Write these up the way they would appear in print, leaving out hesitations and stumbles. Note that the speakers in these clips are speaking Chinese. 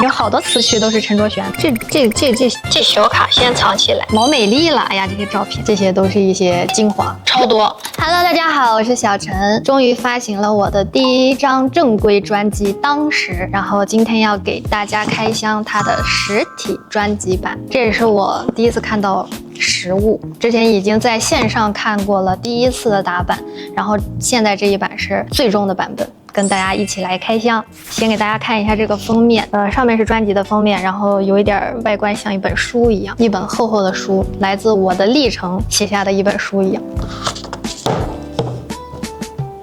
有好多词曲都是陈卓璇。这小卡先藏起来。老美丽了，哎呀，这些照片，这些都是一些精华，超多。Hello， 大家好，我是小陈，终于发行了我的第一张正规专辑《当时》，然后今天要给大家开箱它的实体专辑版，这也是我第一次看到实物，之前已经在线上看过了第一次的打版，然后现在这一版是最终的版本。跟大家一起来开箱，先给大家看一下这个封面，上面是专辑的封面，然后有一点外观像一本书一样，一本厚厚的书，来自我的历程写下的一本书一样。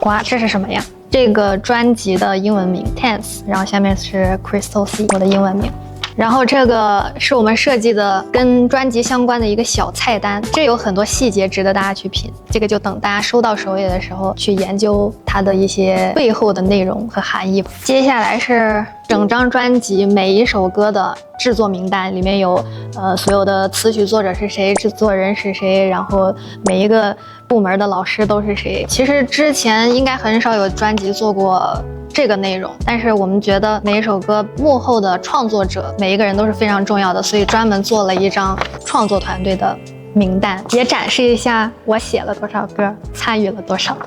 哇，这是什么呀？这个专辑的英文名 Tense， 然后下面是 Crystal Sea， 我的英文名。然后这个是我们设计的跟专辑相关的一个小菜单，这有很多细节值得大家去品，这个就等大家收到手里的时候去研究它的一些背后的内容和含义。接下来是整张专辑每一首歌的制作名单，里面有所有的词曲作者是谁，制作人是谁，然后每一个部门的老师都是谁。其实之前应该很少有专辑做过这个内容，但是我们觉得每一首歌幕后的创作者每一个人都是非常重要的，所以专门做了一张创作团队的名单，也展示一下我写了多少歌，参与了多少。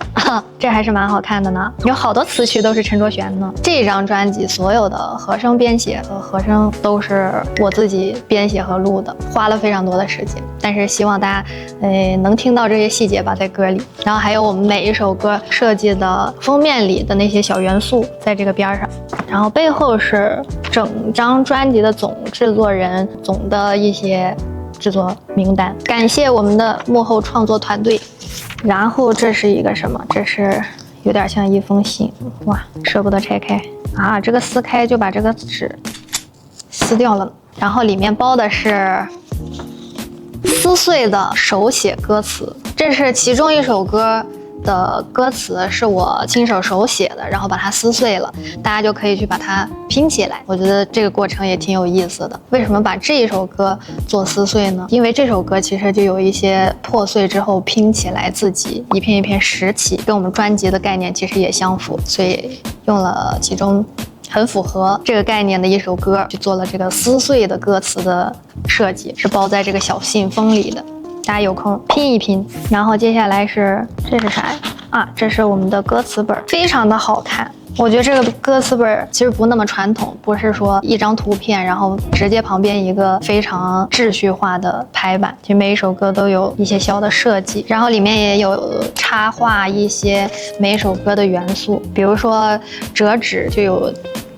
这还是蛮好看的呢，有好多词曲都是陈卓璇呢。这张专辑所有的和声编写和和声都是我自己编写和录的，花了非常多的时间，但是希望大家能听到这些细节吧，在歌里。然后还有我们每一首歌设计的封面里的那些小元素在这个边上，然后背后是整张专辑的总制作人总的一些制作名单，感谢我们的幕后创作团队。然后这是一个什么？这是有点像一封信，哇，舍不得拆开啊！这个撕开就把这个纸撕掉了。然后里面包的是撕碎的手写歌词，这是其中一首歌的歌词是我亲手手写的，然后把它撕碎了，大家就可以去把它拼起来。我觉得这个过程也挺有意思的。为什么把这一首歌做撕碎呢？因为这首歌其实就有一些破碎之后拼起来自己一片一片拾起，跟我们专辑的概念其实也相符，所以用了其中很符合这个概念的一首歌去做了这个撕碎的歌词的设计，是包在这个小信封里的。大家有空拼一拼。然后接下来是这是啥呀？啊，这是我们的歌词本，非常的好看。我觉得这个歌词本其实不那么传统，不是说一张图片然后直接旁边一个非常秩序化的排版，其实每一首歌都有一些小的设计，然后里面也有插画一些每一首歌的元素，比如说折纸就有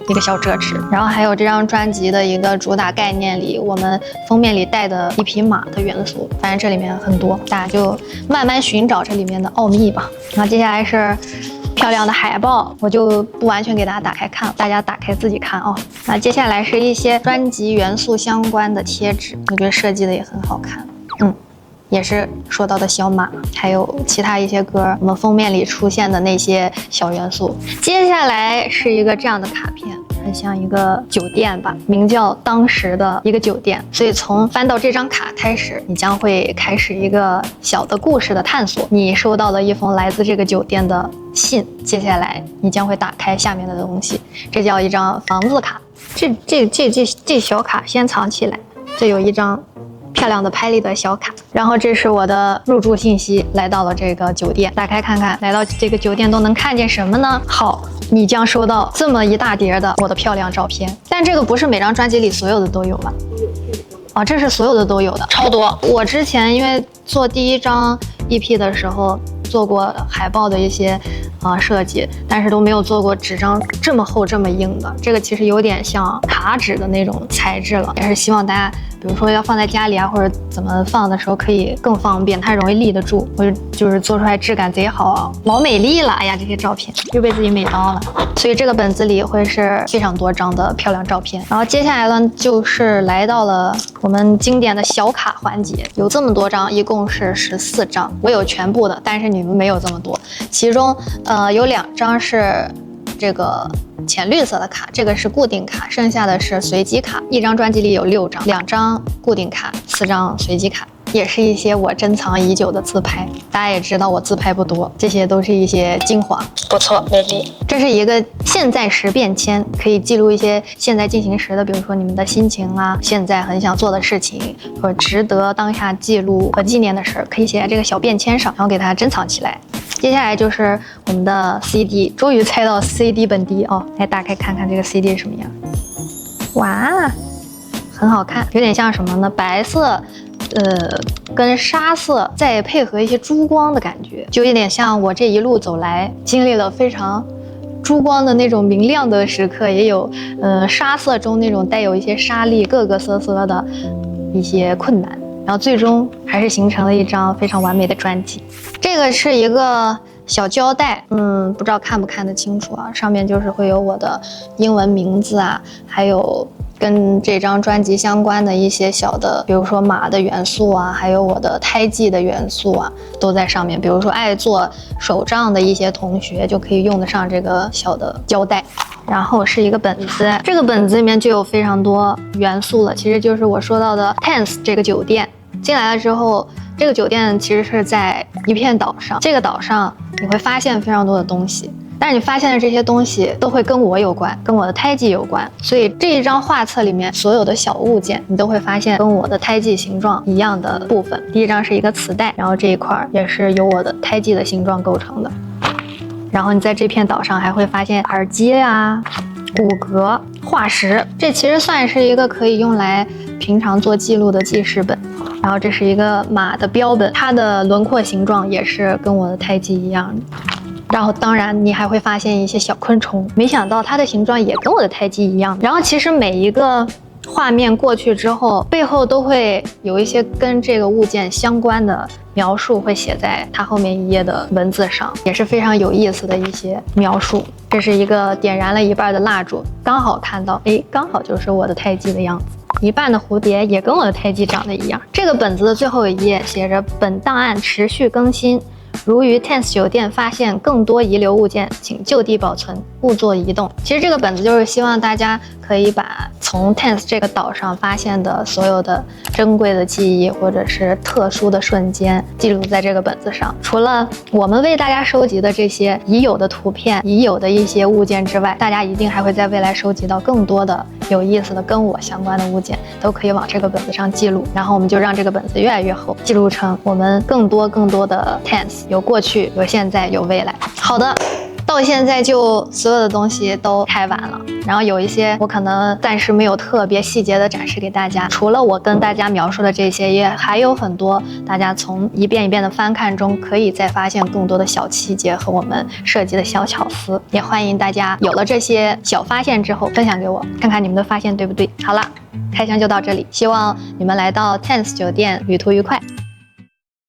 一个小折纸，然后还有这张专辑的一个主打概念里，我们封面里带的一匹马的元素，反正这里面很多，大家就慢慢寻找这里面的奥秘吧。然后接下来是漂亮的海报，我就不完全给大家打开看，大家打开自己看哦。那接下来是一些专辑元素相关的贴纸，我觉得设计的也很好看，也是说到的小马，还有其他一些歌，我们封面里出现的那些小元素。接下来是一个这样的卡片，很像一个酒店吧，名叫当时的一个酒店。所以从翻到这张卡开始，你将会开始一个小的故事的探索。你收到了一封来自这个酒店的信，接下来你将会打开下面的东西，这叫一张房子卡。这小卡先藏起来，这有一张漂亮的拍立得小卡，然后这是我的入住信息，来到了这个酒店，打开看看，来到这个酒店都能看见什么呢？好，你将收到这么一大叠的我的漂亮照片，但这个不是每张专辑里所有的都有吧？啊，这是所有的都有的，超多。我之前因为做第一张 EP 的时候做过海报的一些设计，但是都没有做过纸张这么厚这么硬的，这个其实有点像卡纸的那种材质了，也是希望大家比如说要放在家里啊，或者怎么放的时候可以更方便，它容易立得住，我就是做出来质感贼好，老美丽了。哎呀，这些照片又被自己美到了，所以这个本子里会是非常多张的漂亮照片。然后接下来呢，就是来到了我们经典的小卡环节，有这么多张，一共是14张，我有全部的，但是你们没有这么多，其中有2张是这个浅绿色的卡，这个是固定卡，剩下的是随机卡。一张专辑里有6张，2张固定卡，4张随机卡。也是一些我珍藏已久的自拍。大家也知道我自拍不多，这些都是一些精华，不错，美丽。这是一个现在时便签，可以记录一些现在进行时的，比如说你们的心情啊，现在很想做的事情，或者值得当下记录和纪念的事儿，可以写在这个小便签上，然后给它珍藏起来。接下来就是我们的 CD， 终于猜到 CD 本地哦，来打开看看这个 CD 是什么样。哇，很好看，有点像什么呢？白色，跟沙色再配合一些珠光的感觉，就有点像我这一路走来经历了非常珠光的那种明亮的时刻，也有沙色中那种带有一些沙粒各个色色的一些困难，然后最终还是形成了一张非常完美的专辑。这个是一个小胶带，不知道看不看得清楚啊，上面就是会有我的英文名字啊，还有跟这张专辑相关的一些小的，比如说马的元素啊，还有我的胎记的元素啊，都在上面。比如说爱做手账的一些同学就可以用得上这个小的胶带。然后是一个本子，这个本子里面就有非常多元素了，其实就是我说到的 Tenth 这个酒店。进来了之后，这个酒店其实是在一片岛上，这个岛上你会发现非常多的东西。但是你发现的这些东西都会跟我有关，跟我的胎记有关，所以这一张画册里面所有的小物件，你都会发现跟我的胎记形状一样的部分。第一张是一个磁带，然后这一块也是由我的胎记的形状构成的。然后你在这片岛上还会发现耳机啊、骨骼、化石，这其实算是一个可以用来平常做记录的记事本。然后这是一个马的标本，它的轮廓形状也是跟我的胎记一样的。然后当然你还会发现一些小昆虫，没想到它的形状也跟我的胎记一样。然后其实每一个画面过去之后，背后都会有一些跟这个物件相关的描述，会写在它后面一页的文字上，也是非常有意思的一些描述。这是一个点燃了一半的蜡烛，刚好看到，刚好就是我的胎记的样子。一半的蝴蝶也跟我的胎记长得一样。这个本子的最后一页写着本档案持续更新，如于 Tenth 酒店发现更多遗留物件，请就地保存，勿做移动。其实这个本子就是希望大家可以把从 Tenth 这个岛上发现的所有的珍贵的记忆或者是特殊的瞬间记录在这个本子上。除了我们为大家收集的这些已有的图片、已有的一些物件之外，大家一定还会在未来收集到更多的有意思的跟我相关的物件，都可以往这个本子上记录。然后我们就让这个本子越来越厚，记录成我们更多的 Tenth， 有过去，有现在，有未来。好的。到现在就所有的东西都开完了，然后有一些我可能暂时没有特别细节的展示给大家，除了我跟大家描述的这些，也还有很多大家从一遍一遍的翻看中可以再发现更多的小细节和我们设计的小巧思。也欢迎大家有了这些小发现之后分享给我，看看你们的发现对不对。好了，开箱就到这里，希望你们来到 Tenth 酒店旅途愉快。